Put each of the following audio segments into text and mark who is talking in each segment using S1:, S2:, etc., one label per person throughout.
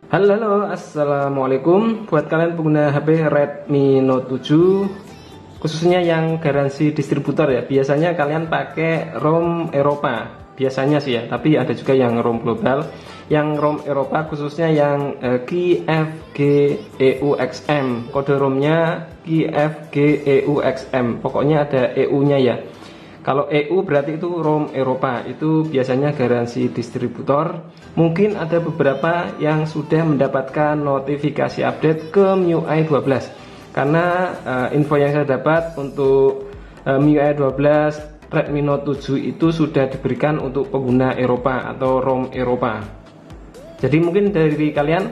S1: Halo, assalamualaikum. Buat kalian pengguna HP Redmi Note 7, khususnya yang garansi distributor ya. Biasanya kalian pakai ROM Eropa, biasanya sih ya. Tapi ada juga yang ROM global. Yang ROM Eropa khususnya yang KFGEUXM. Kode ROM-nya KFGEUXM. Pokoknya ada EU-nya ya. Kalau EU berarti itu ROM Eropa, itu biasanya garansi distributor. Mungkin ada beberapa yang sudah mendapatkan notifikasi update ke MIUI 12. Karena info yang saya dapat untuk MIUI 12 Redmi Note 7 itu sudah diberikan untuk pengguna Eropa atau ROM Eropa. Jadi mungkin dari kalian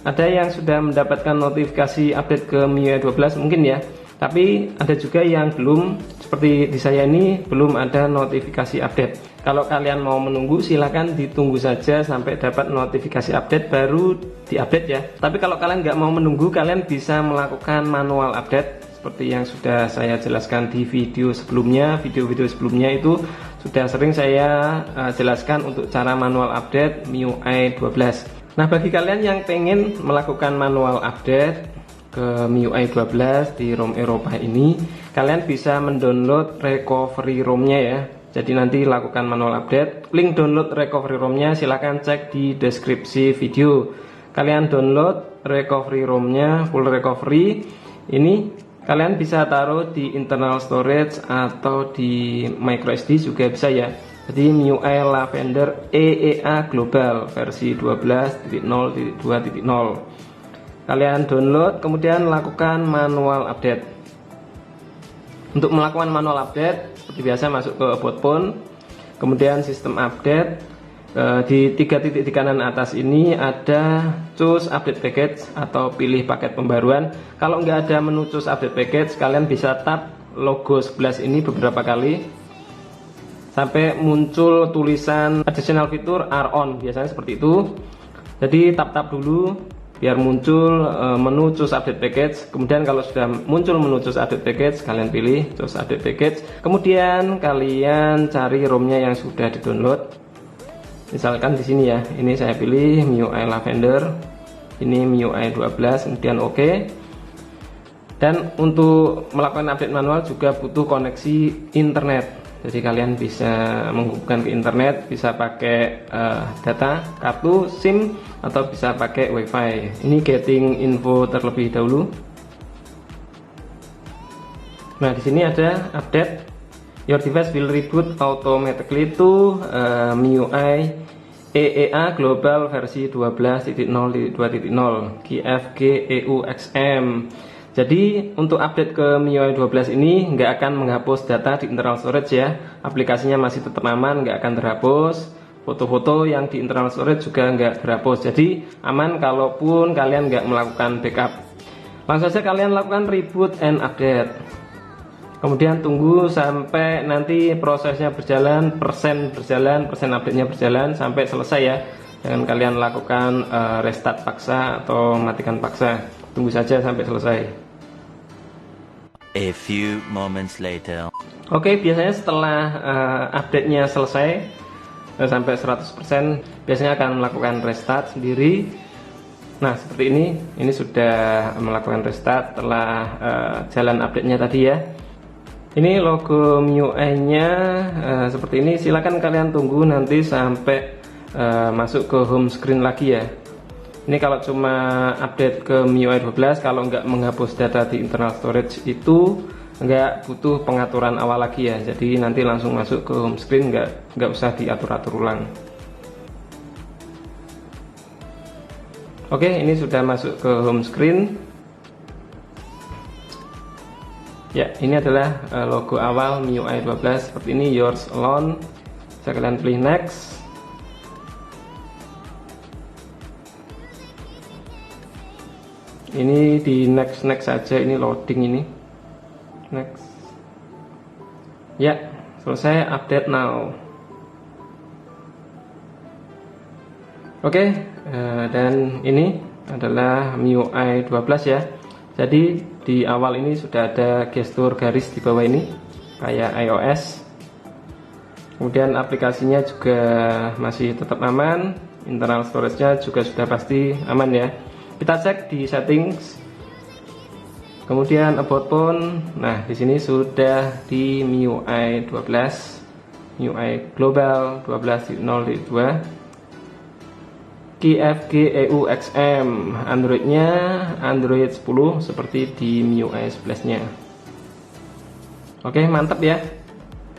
S1: ada yang sudah mendapatkan notifikasi update ke MIUI 12 mungkin ya. Tapi ada juga yang belum, seperti di saya ini belum ada notifikasi update. Kalau kalian mau menunggu silahkan ditunggu saja sampai dapat notifikasi update baru diupdate ya. Tapi kalau kalian nggak mau menunggu, kalian bisa melakukan manual update seperti yang sudah saya jelaskan di video sebelumnya. Video-video sebelumnya itu sudah sering saya jelaskan untuk cara manual update MIUI 12. Nah, bagi kalian yang pengen melakukan manual update ke MIUI 12 di ROM Eropa ini, kalian bisa mendownload recovery ROM-nya ya. Jadi nanti lakukan manual update. Link download recovery ROM-nya silahkan cek di deskripsi video. Kalian download recovery ROM-nya full recovery. Ini kalian bisa taruh di internal storage atau di microSD juga bisa ya. Jadi MIUI Lavender EEA Global versi 12.0.2.0. Kalian download, kemudian lakukan manual update. Untuk melakukan manual update, seperti biasa masuk ke about phone, kemudian sistem update. Di 3 titik di kanan atas ini ada choose update package atau pilih paket pembaruan. Kalau nggak ada menu choose update package, kalian bisa tap logo 11 ini beberapa kali sampai muncul tulisan additional feature are on, biasanya seperti itu. Jadi tap dulu biar muncul menu choose update package. Kemudian kalau sudah muncul menu choose update package, kalian pilih choose update package. Kemudian kalian cari ROM-nya yang sudah di-download. Misalkan di sini ya, ini saya pilih MIUI Lavender. Ini MIUI 12, kemudian oke. Dan untuk melakukan update manual juga butuh koneksi internet. Jadi kalian bisa menghubungkan ke internet, bisa pakai data, kartu, SIM, atau bisa pakai WiFi. Ini getting info terlebih dahulu. Nah, di sini ada update. Your device will reboot automatically to MIUI EEA Global versi 12.0.2.0 KFGEUXM. Jadi untuk update ke MIUI 12 ini nggak akan menghapus data di internal storage ya. Aplikasinya masih tetap aman, nggak akan terhapus. Foto-foto yang di internal storage juga nggak terhapus. Jadi aman kalaupun kalian nggak melakukan backup. Langsung saja kalian lakukan reboot and update. Kemudian tunggu sampai nanti prosesnya berjalan, persen update-nya berjalan sampai selesai ya. Jangan kalian lakukan restart paksa atau matikan paksa. Tunggu saja sampai selesai.
S2: A few moments later.
S1: Oke, biasanya setelah update-nya selesai sampai 100%, biasanya akan melakukan restart sendiri. Nah, seperti ini sudah melakukan restart setelah jalan update-nya tadi ya. Ini logo MIUI-nya seperti ini. Silakan kalian tunggu nanti sampai masuk ke home screen lagi ya. Ini kalau cuma update ke MIUI 12, kalau nggak menghapus data di internal storage itu nggak butuh pengaturan awal lagi ya. Jadi nanti langsung masuk ke home screen, nggak usah diatur-atur ulang. Oke, ini sudah masuk ke home screen. Ya, ini adalah logo awal MIUI 12 seperti ini, yours alone. Bisa kalian pilih next. Ini di next saja, ini loading ini. Next. Ya, selesai, update now. Oke, dan ini adalah MIUI 12 ya. Jadi di awal ini sudah ada gestur garis di bawah ini kayak iOS. Kemudian aplikasinya juga masih tetap aman. internal storage-nya juga sudah pasti aman ya. Kita cek di settings, kemudian about phone. Nah, di sini sudah di MIUI 12, MIUI Global 12.0.2. KFG EUXM, Android-nya Android 10 seperti di MIUI 11-nya. Oke, mantap ya.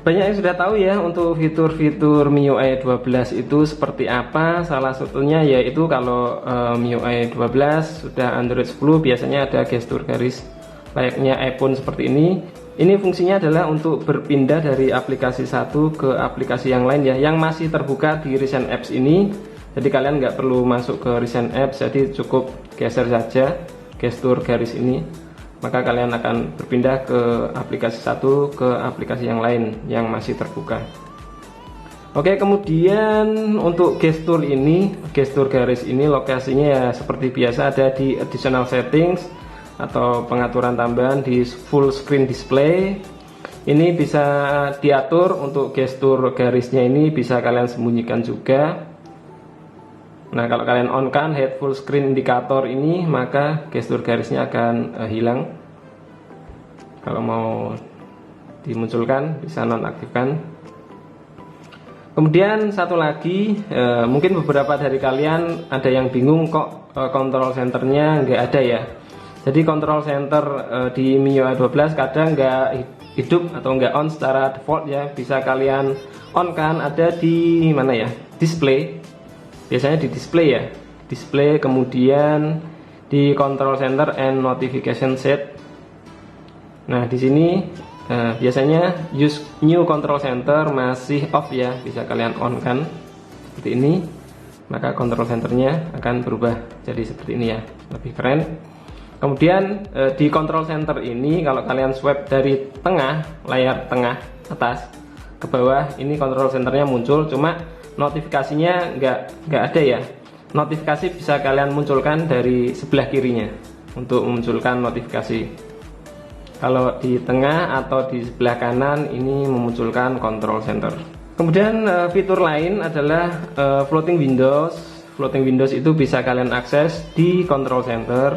S1: Banyak yang sudah tahu ya untuk fitur-fitur MIUI 12 itu seperti apa. Salah satunya yaitu kalau MIUI 12 sudah Android 10 biasanya ada gestur garis layaknya iPhone seperti ini. Ini fungsinya adalah untuk berpindah dari aplikasi satu ke aplikasi yang lain ya, yang masih terbuka di Recent Apps ini. Jadi kalian nggak perlu masuk ke Recent Apps, jadi cukup geser saja gestur garis ini, maka kalian akan berpindah ke aplikasi satu ke aplikasi yang lain yang masih terbuka. Oke, kemudian untuk gestur ini, gestur garis ini lokasinya ya seperti biasa ada di additional settings atau pengaturan tambahan di full screen display. Ini bisa diatur untuk gestur garisnya, ini bisa kalian sembunyikan juga. Nah, kalau kalian on kan hide full screen indikator ini, maka gestur garisnya akan hilang. Kalau mau dimunculkan bisa nonaktifkan. Kemudian satu lagi, mungkin beberapa dari kalian ada yang bingung kok control centernya nggak ada ya. Jadi control center di MIUI 12 kadang nggak hidup atau nggak on secara default ya. Bisa kalian on kan, ada di mana ya, display. Biasanya di display ya, display, kemudian di control center and notification set. Nah, di sini biasanya use new control center masih off ya, bisa kalian on kan seperti ini, maka control centernya akan berubah jadi seperti ini ya, lebih keren. Kemudian di control center ini kalau kalian swipe dari tengah, layar tengah atas ke bawah, ini control centernya muncul, cuma notifikasinya nggak ada ya. Notifikasi bisa kalian munculkan dari sebelah kirinya untuk memunculkan notifikasi. Kalau di tengah atau di sebelah kanan ini memunculkan control center. Kemudian fitur lain adalah floating windows. Floating windows itu bisa kalian akses di control center.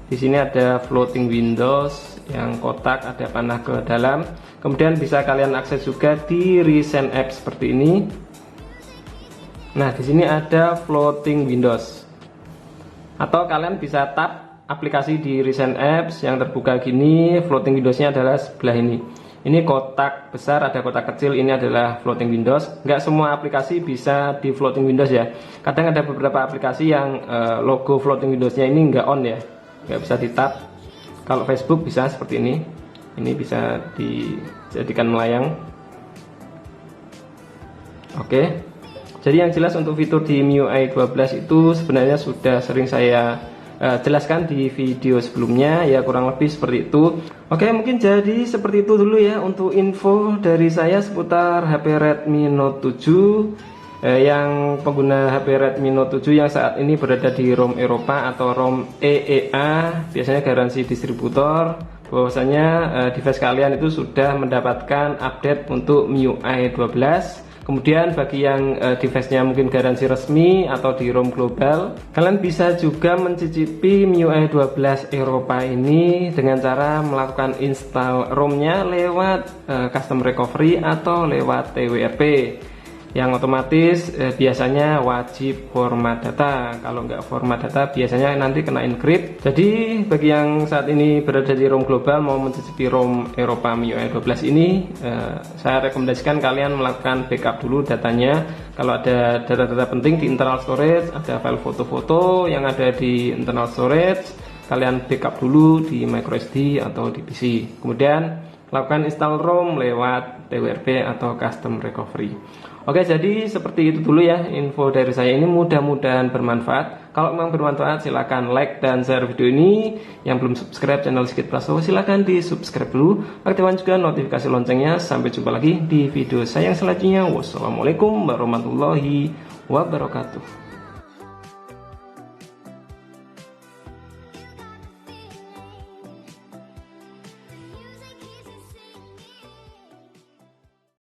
S1: Di sini ada floating windows yang kotak, ada panah ke dalam. Kemudian bisa kalian akses juga di Recent Apps seperti ini. Nah, di sini ada floating windows. Atau kalian bisa tab aplikasi di Recent Apps yang terbuka gini, floating windowsnya adalah sebelah ini. Ini kotak besar, ada kotak kecil, ini adalah floating windows. Nggak semua aplikasi bisa di floating windows ya. Kadang ada beberapa aplikasi yang logo floating windowsnya ini nggak on ya, nggak bisa di tab. Kalau Facebook bisa seperti ini bisa dijadikan melayang. Oke. Jadi yang jelas untuk fitur di MIUI 12 itu sebenarnya sudah sering saya jelaskan di video sebelumnya ya, kurang lebih seperti itu. Oke, mungkin jadi seperti itu dulu ya untuk info dari saya seputar HP Redmi Note 7 yang pengguna HP Redmi Note 7 yang saat ini berada di ROM Eropa atau ROM EEA, biasanya garansi distributor, bahwasanya device kalian itu sudah mendapatkan update untuk MIUI 12. Kemudian bagi yang device-nya mungkin garansi resmi atau di ROM global, kalian bisa juga mencicipi MIUI 12 Eropa ini dengan cara melakukan install ROM-nya lewat custom recovery atau lewat TWRP, yang otomatis biasanya wajib format data. Kalau nggak format data biasanya nanti kena encrypt. Jadi bagi yang saat ini berada di ROM global mau mencicipi ROM Eropa MIUI 12 ini, saya rekomendasikan kalian melakukan backup dulu datanya. Kalau ada data-data penting di internal storage, ada file foto-foto yang ada di internal storage, kalian backup dulu di microSD atau di PC. Kemudian lakukan install ROM lewat TWRP atau custom recovery. Oke, jadi seperti itu dulu ya info dari saya ini, mudah-mudahan bermanfaat. Kalau memang bermanfaat silahkan like dan share video ini. Yang belum subscribe channel Sigit Prasowo silahkan di subscribe dulu, aktifkan juga notifikasi loncengnya. Sampai jumpa lagi di video saya yang selanjutnya. Wassalamualaikum warahmatullahi wabarakatuh.